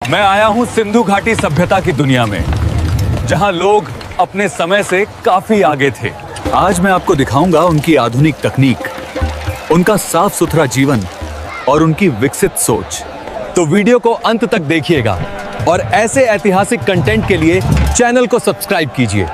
मैं आया हूं सिंधु घाटी सभ्यता की दुनिया में, जहां लोग अपने समय से काफी आगे थे। आज मैं आपको दिखाऊंगा उनकी आधुनिक तकनीक, उनका साफ सुथरा जीवन और उनकी विकसित सोच। तो वीडियो को अंत तक देखिएगा और ऐसे ऐतिहासिक कंटेंट के लिए चैनल को सब्सक्राइब कीजिए।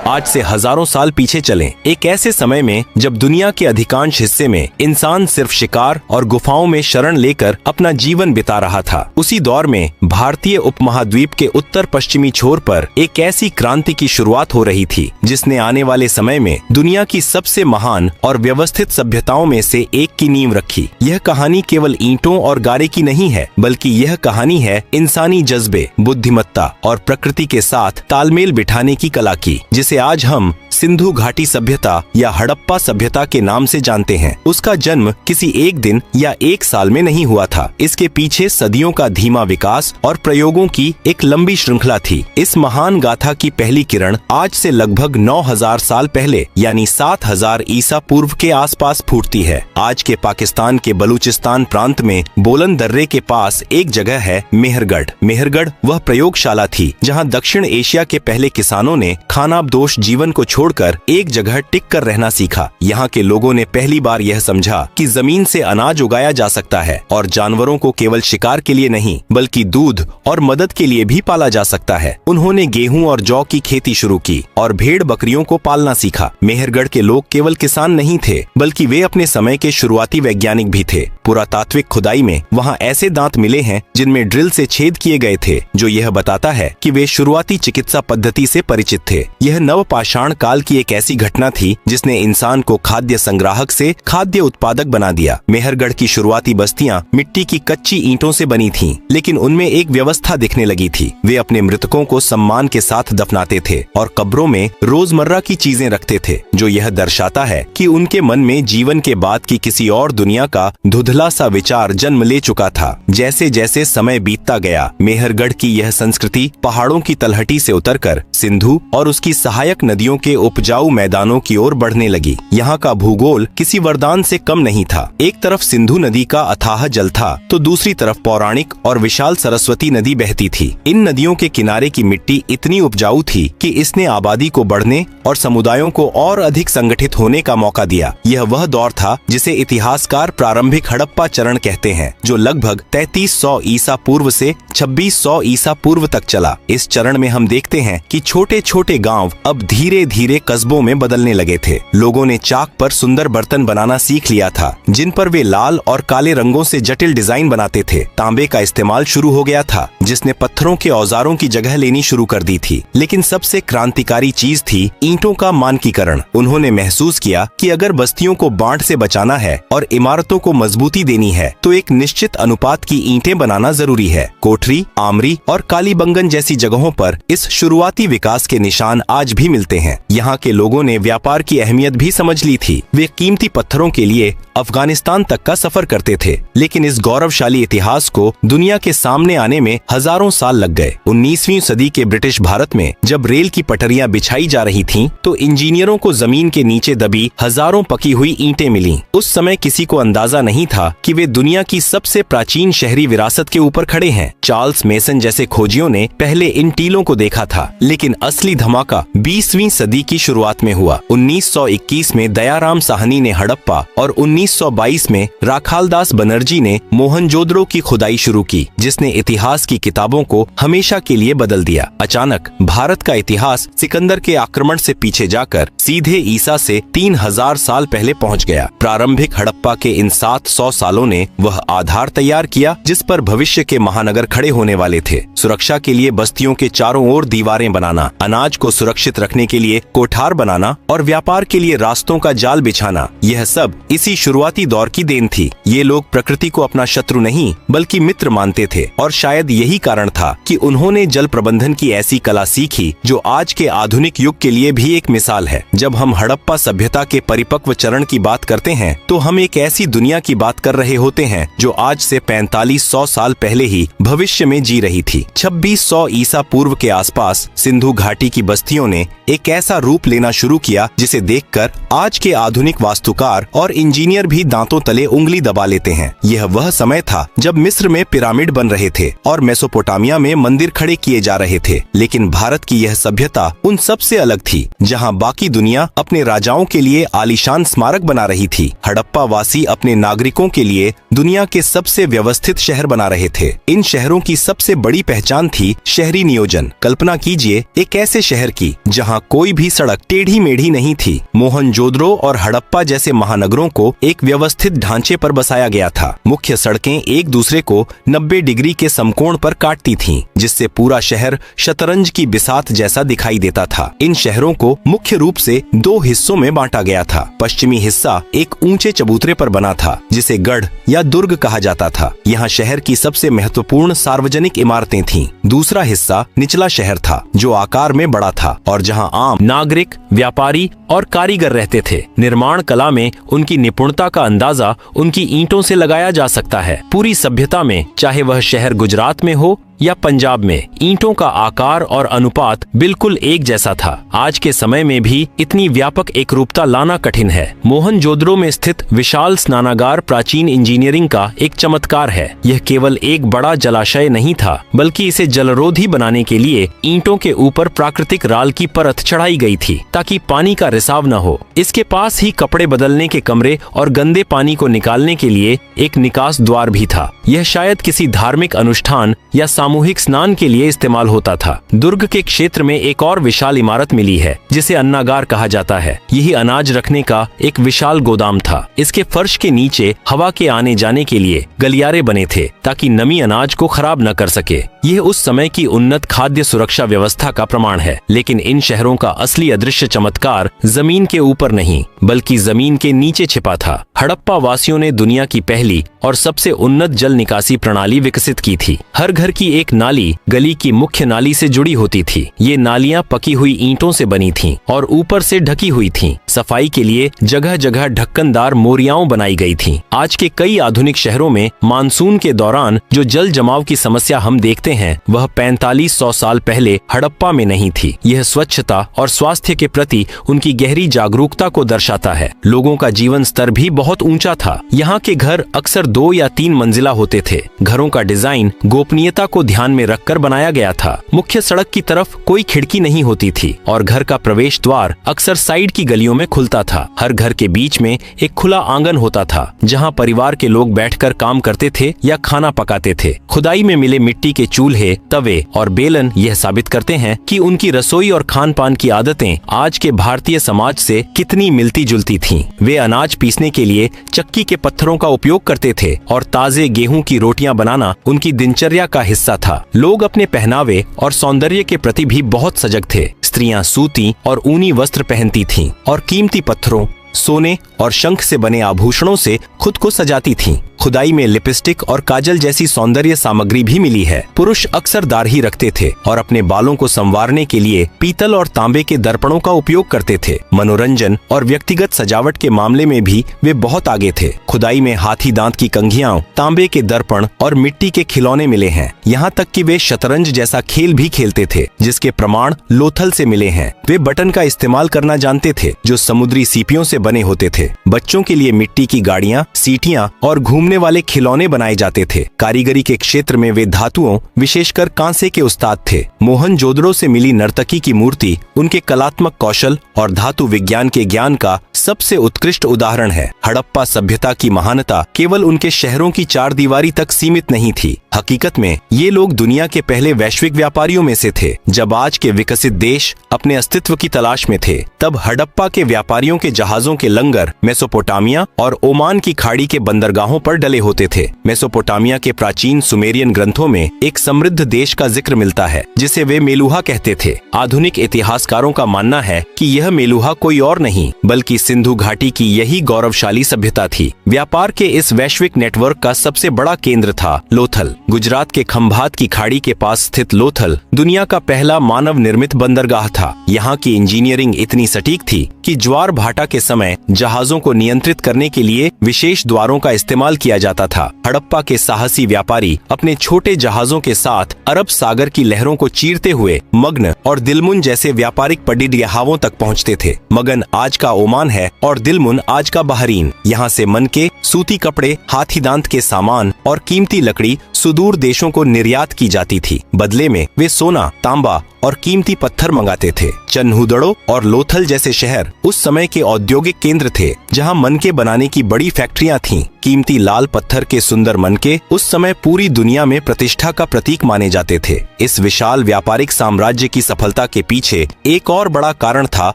आज से हजारों साल पीछे चलें, एक ऐसे समय में जब दुनिया के अधिकांश हिस्से में इंसान सिर्फ शिकार और गुफाओं में शरण लेकर अपना जीवन बिता रहा था। उसी दौर में भारतीय उपमहाद्वीप के उत्तर पश्चिमी छोर पर एक ऐसी क्रांति की शुरुआत हो रही थी जिसने आने वाले समय में दुनिया की सबसे महान और व्यवस्थित सभ्यताओं में से एक की नींव रखी। यह कहानी केवल ईंटों और गारे की नहीं है, बल्कि यह कहानी है इंसानी जज्बे, बुद्धिमत्ता और प्रकृति के साथ तालमेल बिठाने की कला की, जिसे आज हम सिंधु घाटी सभ्यता या हड़प्पा सभ्यता के नाम से जानते हैं। उसका जन्म किसी एक दिन या एक साल में नहीं हुआ था। इसके पीछे सदियों का धीमा विकास और प्रयोगों की एक लंबी श्रृंखला थी। इस महान गाथा की पहली किरण आज से लगभग 9000 साल पहले यानी 7000 ईसा पूर्व के आसपास फूटती है। आज के पाकिस्तान के बलूचिस्तान प्रांत में बोलन दर्रे के पास एक जगह है मेहरगढ़। मेहरगढ़ वह प्रयोगशाला थी जहाँ दक्षिण एशिया के पहले किसानों ने खानाबदोश जीवन को छोड़कर एक जगह टिक कर रहना सीखा। यहाँ के लोगों ने पहली बार यह समझा कि जमीन से अनाज उगाया जा सकता है और जानवरों को केवल शिकार के लिए नहीं बल्कि दूध और मदद के लिए भी पाला जा सकता है। उन्होंने गेहूं और जौ की खेती शुरू की और भेड़ बकरियों को पालना सीखा। मेहरगढ़ के लोग केवल किसान नहीं थे, बल्कि वे अपने समय के शुरुआती वैज्ञानिक भी थे। पुरातात्विक खुदाई में वहाँ ऐसे दांत मिले हैं जिनमें ड्रिल से छेद किए गए थे, जो यह बताता है कि वे शुरुआती चिकित्सा पद्धति से परिचित थे। यह नवपाषाण काल की एक ऐसी घटना थी जिसने इंसान को खाद्य संग्राहक से खाद्य उत्पादक बना दिया। मेहरगढ़ की शुरुआती बस्तियां मिट्टी की कच्ची ईंटों से बनी थीं, लेकिन उनमें एक व्यवस्था दिखने लगी थी। वे अपने मृतकों को सम्मान के साथ दफनाते थे और कब्रों में रोजमर्रा की चीजें रखते थे, जो यह दर्शाता है कि उनके मन में जीवन के बाद की किसी और दुनिया का धुंधला सा विचार जन्म ले चुका था। जैसे जैसे समय बीतता गया, मेहरगढ़ की यह संस्कृति पहाड़ों की तलहटी से उतरकर सिंधु और उसकी सहायक नदियों के उपजाऊ मैदानों की ओर बढ़ने लगी। यहाँ का भूगोल किसी वरदान से कम नहीं था। एक तरफ सिंधु नदी का अथाह जल था, तो दूसरी तरफ पौराणिक और विशाल सरस्वती नदी बहती थी। इन नदियों के किनारे की मिट्टी इतनी उपजाऊ थी कि इसने आबादी को बढ़ने और समुदायों को और अधिक संगठित होने का मौका दिया। यह वह दौर था जिसे इतिहासकार प्रारंभिक हड़प्पा चरण कहते हैं, जो लगभग 3300 ईसा पूर्व से 2600 ईसा पूर्व तक चला। इस चरण में हम देखते हैं कि छोटे छोटे गांव अब धीरे धीरे कस्बों में बदलने लगे थे। लोगों ने चाक पर सुंदर बर्तन बनाना सीख लिया था, जिन पर वे लाल और काले रंगों से जटिल डिजाइन बनाते थे। तांबे का इस्तेमाल शुरू हो गया था, जिसने पत्थरों के औजारों की जगह लेनी शुरू कर दी थी। लेकिन सबसे क्रांतिकारी चीज थी ईंटों का मानकीकरण। उन्होंने महसूस किया कि अगर बस्तियों को बाढ़ से बचाना है और इमारतों को मजबूती देनी है, तो एक निश्चित अनुपात की ईंटें बनाना जरूरी है। कोठरी, आमरी और कालीबंगन जैसी जगहों पर इस शुरुआती विकास के निशान आज भी मिलते हैं। यहाँ के लोगों ने व्यापार की अहमियत भी समझ ली थी। वे कीमती पत्थरों के लिए अफगानिस्तान तक का सफर करते थे। लेकिन इस गौरवशाली इतिहास को दुनिया के सामने आने में हजारों साल लग गए। 19वीं सदी के ब्रिटिश भारत में जब रेल की पटरियां बिछाई जा रही थीं, तो इंजीनियरों को जमीन के नीचे दबी हजारों पकी हुई ईंटें मिलीं। उस समय किसी को अंदाजा नहीं था कि वे दुनिया की सबसे प्राचीन शहरी विरासत के ऊपर खड़े हैं। चार्ल्स मेसन जैसे खोजियों ने पहले इन टीलों को देखा था, लेकिन असली धमाका 20वीं सदी की शुरुआत में हुआ। 1921 में दयाराम साहनी ने हड़प्पा और 1922 में राखालदास बनर्जी ने मोहनजोदड़ो की खुदाई शुरू की, जिसने इतिहास की किताबों को हमेशा के लिए बदल दिया। अचानक भारत का इतिहास सिकंदर के आक्रमण से पीछे जाकर सीधे ईसा से 3000 साल पहले पहुंच गया। प्रारंभिक हड़प्पा के इन 700 सालों ने वह आधार तैयार किया जिस पर भविष्य के महानगर खड़े होने वाले थे। सुरक्षा के लिए बस्तियों के चारों ओर दीवारें बनाना, अनाज को सुरक्षित रखने के लिए कोठार बनाना और व्यापार के लिए रास्तों का जाल बिछाना, यह सब इसी शुरुआती दौर की देन थी। ये लोग प्रकृति को अपना शत्रु नहीं बल्कि मित्र मानते थे और शायद यही कारण था कि उन्होंने जल प्रबंधन की ऐसी कला सीखी जो आज के आधुनिक युग के लिए भी एक मिसाल है। जब हम हड़प्पा सभ्यता के परिपक्व चरण की बात करते हैं, तो हम एक ऐसी दुनिया की बात कर रहे होते हैं जो आज से 4500 साल पहले ही भविष्य में जी रही थी। 2600 ईसा पूर्व के आसपास सिंधु घाटी की बस्तियों ने एक ऐसा रूप लेना शुरू किया जिसे देखकर आज के आधुनिक वास्तुकार और इंजीनियर शहर भी दांतों तले उंगली दबा लेते हैं। यह वह समय था जब मिस्र में पिरामिड बन रहे थे और मेसोपोटामिया में मंदिर खड़े किए जा रहे थे, लेकिन भारत की यह सभ्यता उन सब से अलग थी, जहां बाकी दुनिया अपने राजाओं के लिए आलीशान स्मारक बना रही थी। हड़प्पा वासी अपने नागरिकों के लिए दुनिया के सबसे व्यवस्थित शहर बना रहे थे। इन शहरों की सबसे बड़ी पहचान थी शहरी नियोजन। कल्पना कीजिए एक ऐसे शहर की जहां कोई भी सड़क टेढ़ी मेढ़ी नहीं थी। मोहनजोदड़ो और हड़प्पा जैसे महानगरों को एक व्यवस्थित ढांचे पर बसाया गया था। मुख्य सड़कें एक दूसरे को 90 डिग्री के समकोण पर काटती थीं, जिससे पूरा शहर शतरंज की बिसात जैसा दिखाई देता था। इन शहरों को मुख्य रूप से 2 हिस्सों में बांटा गया था। पश्चिमी हिस्सा एक ऊंचे चबूतरे पर बना था, जिसे गढ़ या दुर्ग कहा जाता था। यहाँ शहर की सबसे महत्वपूर्ण सार्वजनिक इमारतें थीं। दूसरा हिस्सा निचला शहर था, जो आकार में बड़ा था और जहाँ आम नागरिक, व्यापारी और कारीगर रहते थे। निर्माण कला में उनकी निपुणता का अंदाजा उनकी ईंटों से लगाया जा सकता है। पूरी सभ्यता में, चाहे वह शहर गुजरात में हो या पंजाब में, ईंटों का आकार और अनुपात बिल्कुल एक जैसा था। आज के समय में भी इतनी व्यापक एकरूपता लाना कठिन है। मोहनजोदड़ो में स्थित विशाल स्नानागार प्राचीन इंजीनियरिंग का एक चमत्कार है। यह केवल एक बड़ा जलाशय नहीं था, बल्कि इसे जलरोधी बनाने के लिए ईंटों के ऊपर प्राकृतिक राल की परत चढ़ाई गई थी, ताकि पानी का रिसाव न हो। इसके पास ही कपड़े बदलने के कमरे और गंदे पानी को निकालने के लिए एक निकास द्वार भी था। यह शायद किसी धार्मिक अनुष्ठान या सामूहिक स्नान के लिए इस्तेमाल होता था। दुर्ग के क्षेत्र में एक और विशाल इमारत मिली है, जिसे अन्नागार कहा जाता है। यही अनाज रखने का एक विशाल गोदाम था। इसके फर्श के नीचे हवा के आने जाने के लिए गलियारे बने थे, ताकि नमी अनाज को खराब न कर सके। यह उस समय की उन्नत खाद्य सुरक्षा व्यवस्था का प्रमाण है। लेकिन इन शहरों का असली अदृश्य चमत्कार जमीन के ऊपर नहीं, बल्कि जमीन के नीचे छिपा था। हड़प्पा वासियों ने दुनिया की पहली और सबसे उन्नत जल निकासी प्रणाली विकसित की थी। हर घर की एक नाली गली की मुख्य नाली से जुड़ी होती थी। ये नालियां पकी हुई ईंटों से बनी थीं और ऊपर से ढकी हुई थीं। सफाई के लिए जगह जगह ढक्कनदार मोरियाओं बनाई गई थीं। आज के कई आधुनिक शहरों में मानसून के दौरान जो जल जमाव की समस्या हम देखते हैं, वह 4500 साल पहले हड़प्पा में नहीं थी। यह स्वच्छता और स्वास्थ्य के प्रति उनकी गहरी जागरूकता को दर्शाता है। लोगों का जीवन स्तर भी बहुत ऊंचा था। यहाँ के घर अक्सर 2 या 3 मंजिला होते थे। घरों का डिजाइन गोपनीयता को ध्यान में रखकर बनाया गया था। मुख्य सड़क की तरफ कोई खिड़की नहीं होती थी और घर का प्रवेश द्वार अक्सर साइड की गलियों में खुलता था। हर घर के बीच में एक खुला आंगन होता था, जहाँ परिवार के लोग बैठकर काम करते थे या खाना पकाते थे। खुदाई में मिले मिट्टी के चूल्हे, तवे और बेलन यह साबित करते हैं कि उनकी रसोई और खान पान की आदतें आज के भारतीय समाज से कितनी मिलती जुलती थीं। वे अनाज पीसने के लिए चक्की के पत्थरों का उपयोग करते थे और ताजे गेहूं की रोटियां बनाना उनकी दिनचर्या का हिस्सा था। लोग अपने पहनावे और सौंदर्य के प्रति भी बहुत सजग थे। स्त्रियां सूती और ऊनी वस्त्र पहनती थीं और कीमती पत्थरों, सोने और शंख से बने आभूषणों से खुद को सजाती थीं। खुदाई में लिपस्टिक और काजल जैसी सौंदर्य सामग्री भी मिली है। पुरुष अक्सर दाढ़ी रखते थे और अपने बालों को संवारने के लिए पीतल और तांबे के दर्पणों का उपयोग करते थे। मनोरंजन और व्यक्तिगत सजावट के मामले में भी वे बहुत आगे थे। खुदाई में हाथी दांत की कंघियां, तांबे के दर्पण और मिट्टी के खिलौने मिले हैं। यहाँ तक कि वे शतरंज जैसा खेल भी खेलते थे, जिसके प्रमाण लोथल से मिले हैं। वे बटन का इस्तेमाल करना जानते थे, जो समुद्री सीपियों से बने होते थे। बच्चों के लिए मिट्टी की गाड़ियां, सीटियां और घूमने वाले खिलौने बनाए जाते थे। कारीगरी के क्षेत्र में वे धातुओं, विशेषकर कांसे के उस्ताद थे। मोहनजोदड़ो से मिली नर्तकी की मूर्ति उनके कलात्मक कौशल और धातु विज्ञान के ज्ञान का सबसे उत्कृष्ट उदाहरण है। हड़प्पा सभ्यता की महानता केवल उनके शहरों की 4 दीवारी तक सीमित नहीं थी। हकीकत में ये लोग दुनिया के पहले वैश्विक व्यापारियों में से थे। जब आज के विकसित देश अपने अस्तित्व की तलाश में थे, तब हड़प्पा के व्यापारियों के जहाजों के लंगर मेसोपोटामिया और ओमान की खाड़ी के बंदरगाहों पर डले होते थे। मेसोपोटामिया के प्राचीन सुमेरियन ग्रंथों में एक समृद्ध देश का जिक्र मिलता है, जिसे वे मेलुहा कहते थे। आधुनिक इतिहासकारों का मानना है कि यह मेलुहा कोई और नहीं, बल्कि सिंधु घाटी की यही गौरवशाली सभ्यता थी। व्यापार के इस वैश्विक नेटवर्क का सबसे बड़ा केंद्र था लोथल। गुजरात के खंभात की खाड़ी के पास स्थित लोथल दुनिया का पहला मानव निर्मित बंदरगाह था। यहाँ की इंजीनियरिंग इतनी सटीक थी कि ज्वार भाटा के समय जहाजों को नियंत्रित करने के लिए विशेष द्वारों का इस्तेमाल किया जाता था। हड़प्पा के साहसी व्यापारी अपने छोटे जहाजों के साथ अरब सागर की लहरों को चीरते हुए मगन और दिलमुन जैसे व्यापारिक पड़ीगहावों तक पहुँचते थे। मगन आज का ओमान है और दिलमुन आज का बहरीन। यहाँ से मनके, सूती कपड़े, हाथी दांत के सामान और कीमती लकड़ी सुदूर देशों को निर्यात की जाती थी। बदले में वे सोना, तांबा और कीमती पत्थर मंगाते थे। चन्हुदड़ो और लोथल जैसे शहर उस समय के औद्योगिक केंद्र थे, जहां मनके बनाने की बड़ी फैक्ट्रियां थीं। कीमती लाल पत्थर के सुंदर मनके उस समय पूरी दुनिया में प्रतिष्ठा का प्रतीक माने जाते थे। इस विशाल व्यापारिक साम्राज्य की सफलता के पीछे एक और बड़ा कारण था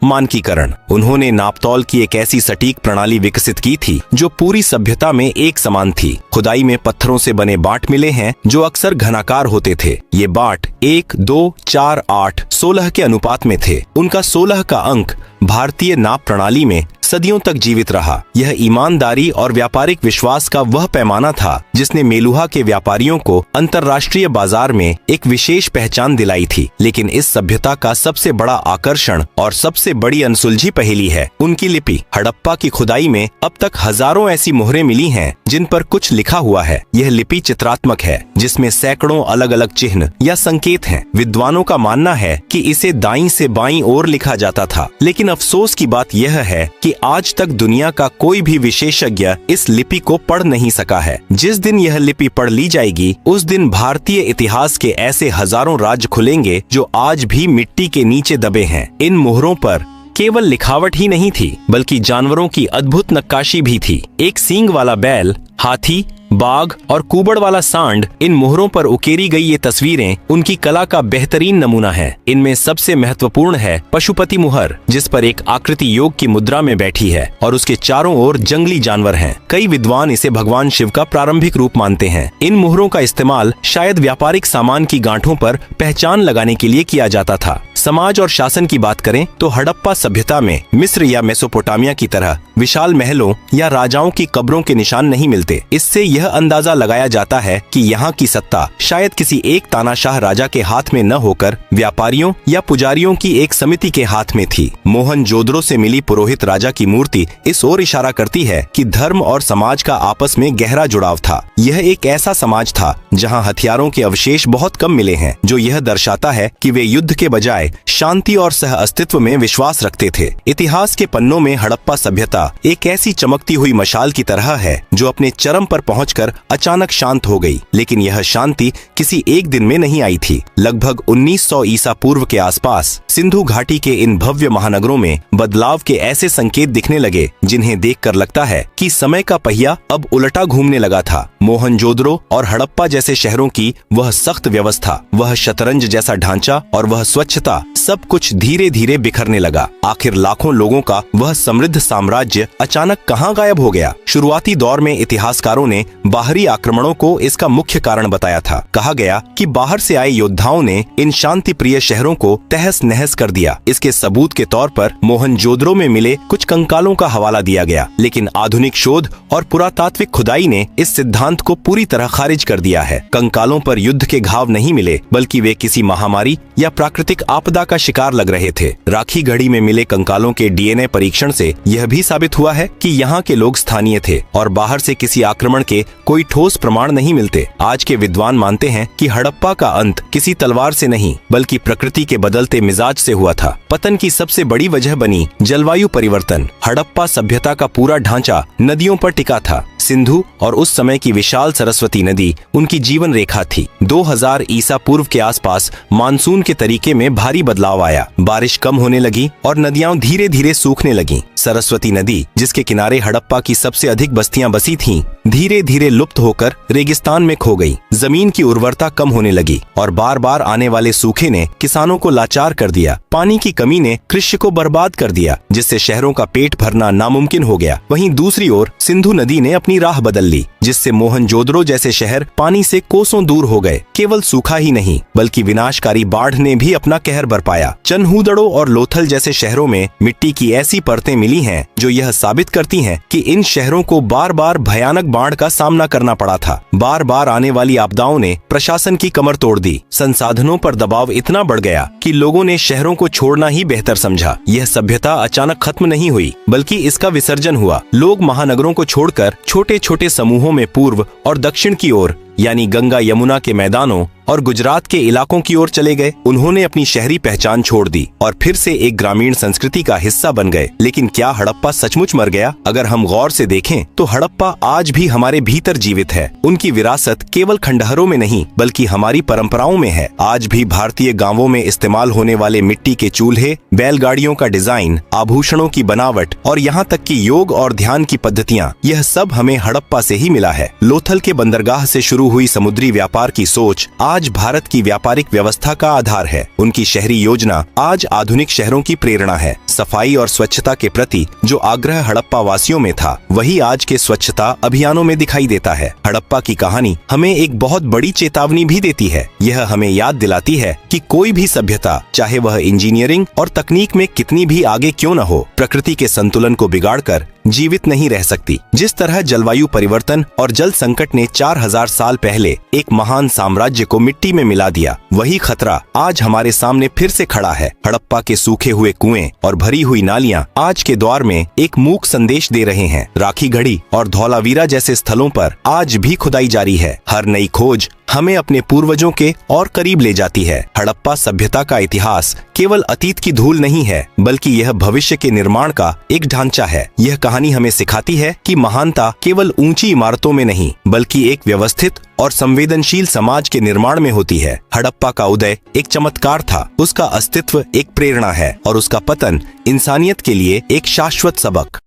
मानकीकरण। उन्होंने नापतौल की एक ऐसी सटीक प्रणाली विकसित की थी जो पूरी सभ्यता में एक समान थी। खुदाई में पत्थरों से बने बाट मिले हैं जो अक्सर घनाकार होते थे। ये बाट 1, 2, 4, 8, 16 के अनुपात में थे। उनका 16 का अंक भारतीय नाप प्रणाली में सदियों तक जीवित रहा। यह ईमानदारी और व्यापारिक विश्वास का वह पैमाना था जिसने मेलुहा के व्यापारियों को अंतर्राष्ट्रीय बाजार में एक विशेष पहचान दिलाई थी। लेकिन इस सभ्यता का सबसे बड़ा आकर्षण और सबसे बड़ी अनसुलझी पहेली है उनकी लिपि। हड़प्पा की खुदाई में अब तक हजारों ऐसी मोहरें मिली हैं जिन पर कुछ लिखा हुआ है। यह लिपि चित्रात्मक है, जिसमें सैकड़ों अलग अलग चिन्ह या संकेत हैं। विद्वानों का मानना है कि इसे दाईं से बाईं ओर लिखा जाता था, लेकिन अफसोस की बात यह है कि आज तक दुनिया का कोई भी विशेषज्ञ इस लिपि को पढ़ नहीं सका है। जिस दिन यह लिपि पढ़ ली जाएगी, उस दिन भारतीय इतिहास के ऐसे हजारों राज खुलेंगे जो आज भी मिट्टी के नीचे दबे हैं। इन मोहरों पर केवल लिखावट ही नहीं थी, बल्कि जानवरों की अद्भुत नक्काशी भी थी। एक सींग वाला बैल, हाथी, बाघ और कुबड़ वाला सांड, इन मोहरों पर उकेरी गई ये तस्वीरें उनकी कला का बेहतरीन नमूना है। इनमें सबसे महत्वपूर्ण है पशुपति मुहर, जिस पर एक आकृति योग की मुद्रा में बैठी है और उसके चारों ओर जंगली जानवर हैं। कई विद्वान इसे भगवान शिव का प्रारंभिक रूप मानते हैं। इन मोहरों का इस्तेमाल शायद व्यापारिक सामान की गांठों पर पहचान लगाने के लिए किया जाता था। समाज और शासन की बात करें तो हड़प्पा सभ्यता में मिस्र या मेसोपोटामिया की तरह विशाल महलों या राजाओं की कब्रों के निशान नहीं मिलते। इससे यह अंदाजा लगाया जाता है कि यहाँ की सत्ता शायद किसी एक तानाशाह राजा के हाथ में न होकर व्यापारियों या पुजारियों की एक समिति के हाथ में थी। मोहनजोदड़ो से मिली पुरोहित राजा की मूर्ति इस ओर इशारा करती है कि धर्म और समाज का आपस में गहरा जुड़ाव था। यह एक ऐसा समाज था जहाँ हथियारों के अवशेष बहुत कम मिले हैं, जो यह दर्शाता है कि वे युद्ध के बजाय शांति और सह अस्तित्व में विश्वास रखते थे। इतिहास के पन्नों में हड़प्पा सभ्यता एक ऐसी चमकती हुई मशाल की तरह है जो अपने चरम पर पहुंचकर अचानक शांत हो गई। लेकिन यह शांति किसी एक दिन में नहीं आई थी। लगभग 1900 ईसा पूर्व के आसपास सिंधु घाटी के इन भव्य महानगरों में बदलाव के ऐसे संकेत दिखने लगे जिन्हें देखकर लगता है कि समय का पहिया अब उलटा घूमने लगा था। मोहनजोदड़ो और हड़प्पा जैसे शहरों की वह सख्त व्यवस्था, वह शतरंज जैसा ढांचा और वह स्वच्छता, सब कुछ धीरे धीरे बिखरने लगा। आखिर लाखों लोगों का वह समृद्ध साम्राज्य अचानक कहां गायब हो गया? शुरुआती दौर में इतिहासकारों ने बाहरी आक्रमणों को इसका मुख्य कारण बताया था। कहा गया कि बाहर से आए योद्धाओं ने इन शांति प्रिय शहरों को तहस नहस कर दिया। इसके सबूत के तौर पर मोहनजोदड़ो में मिले कुछ कंकालों का हवाला दिया गया, लेकिन आधुनिक शोध और पुरातात्विक खुदाई ने इस सिद्धांत को पूरी तरह खारिज कर दिया है। कंकालों पर युद्ध के घाव नहीं मिले, बल्कि वे किसी महामारी या प्राकृतिक आपदा का शिकार लग रहे थे। राखी गढ़ी में मिले कंकालों के डीएनए परीक्षण से यह भी साबित हुआ है कि यहाँ के लोग स्थानीय थे और बाहर से किसी आक्रमण के कोई ठोस प्रमाण नहीं मिलते। आज के विद्वान मानते हैं कि हड़प्पा का अंत किसी तलवार से नहीं, बल्कि प्रकृति के बदलते मिजाज से हुआ था। पतन की सबसे बड़ी वजह बनी जलवायु परिवर्तन। हड़प्पा सभ्यता का पूरा ढांचा नदियों पर टिका था। सिंधु और उस समय की विशाल सरस्वती नदी उनकी जीवन रेखा थी। 2000 ईसा पूर्व के आसपास मानसून के तरीके में भारी बदलाव आया। बारिश कम होने लगी और नदियां धीरे धीरे सूखने लगीं। सरस्वती नदी, जिसके किनारे हड़प्पा की सबसे अधिक बस्तियां बसी थीं, धीरे धीरे लुप्त होकर रेगिस्तान में खो गई। जमीन की उर्वरता कम होने लगी और बार बार आने वाले सूखे ने किसानों को लाचार कर दिया। पानी की कमी ने कृषि को बर्बाद कर दिया, जिससे शहरों का पेट भरना नामुमकिन हो गया। वहीं दूसरी ओर सिंधु नदी ने अपनी राह बदल ली, जिससे मोहनजोदड़ो जैसे शहर पानी से कोसों दूर हो गए। केवल सूखा ही नहीं बल्कि विनाशकारी बाढ़ ने भी अपना कहर बरपाया। चन्हूदड़ो और लोथल जैसे शहरों में मिट्टी की ऐसी परतें मिली हैं जो यह साबित करती हैं कि इन शहरों को बार बार भयानक बाढ़ का सामना करना पड़ा था। बार बार आने वाली आपदाओं ने प्रशासन की कमर तोड़ दी। संसाधनों पर दबाव इतना बढ़ गया कि लोगों ने शहरों को छोड़ना ही बेहतर समझा। यह सभ्यता अचानक खत्म नहीं हुई बल्कि इसका विसर्जन हुआ। लोग महानगरों को छोड़कर छोटे छोटे समूहों में पूर्व और दक्षिण की ओर यानी गंगा यमुना के मैदानों और गुजरात के इलाकों की ओर चले गए। उन्होंने अपनी शहरी पहचान छोड़ दी और फिर से एक ग्रामीण संस्कृति का हिस्सा बन गए। लेकिन क्या हड़प्पा सचमुच मर गया? अगर हम गौर से देखें तो हड़प्पा आज भी हमारे भीतर जीवित है। उनकी विरासत केवल खंडहरों में नहीं बल्कि हमारी परंपराओं में है। आज भी भारतीय गांवों में इस्तेमाल होने वाले मिट्टी के चूल्हे, बैलगाड़ियों का डिजाइन, आभूषणों की बनावट और यहाँ तक कि योग और ध्यान की पद्धतियाँ, यह सब हमें हड़प्पा से ही मिला है। लोथल के बंदरगाह से शुरू हुई समुद्री व्यापार की सोच आज भारत की व्यापारिक व्यवस्था का आधार है। उनकी शहरी योजना आज आधुनिक शहरों की प्रेरणा है। सफाई और स्वच्छता के प्रति जो आग्रह हड़प्पा वासियों में था वही आज के स्वच्छता अभियानों में दिखाई देता है। हड़प्पा की कहानी हमें एक बहुत बड़ी चेतावनी भी देती है। यह हमें याद दिलाती है कि कोई भी सभ्यता, चाहे वह इंजीनियरिंग और तकनीक में कितनी भी आगे क्यों न हो, प्रकृति के संतुलन को बिगाड़कर जीवित नहीं रह सकती। जिस तरह जलवायु परिवर्तन और जल संकट ने 4000 साल पहले एक महान साम्राज्य को मिट्टी में मिला दिया, वही खतरा आज हमारे सामने फिर से खड़ा है। हड़प्पा के सूखे हुए कुएं और भरी हुई नालियां आज के दौर में एक मूक संदेश दे रहे हैं। राखी गढ़ी और धौलावीरा जैसे स्थलों पर आज भी खुदाई जारी है। हर नई खोज हमें अपने पूर्वजों के और करीब ले जाती है। हड़प्पा सभ्यता का इतिहास केवल अतीत की धूल नहीं है बल्कि यह भविष्य के निर्माण का एक ढांचा है। यह कहानी हमें सिखाती है कि महानता केवल ऊंची इमारतों में नहीं बल्कि एक व्यवस्थित और संवेदनशील समाज के निर्माण में होती है। हड़प्पा का उदय एक चमत्कार था, उसका अस्तित्व एक प्रेरणा है और उसका पतन इंसानियत के लिए एक शाश्वत सबक।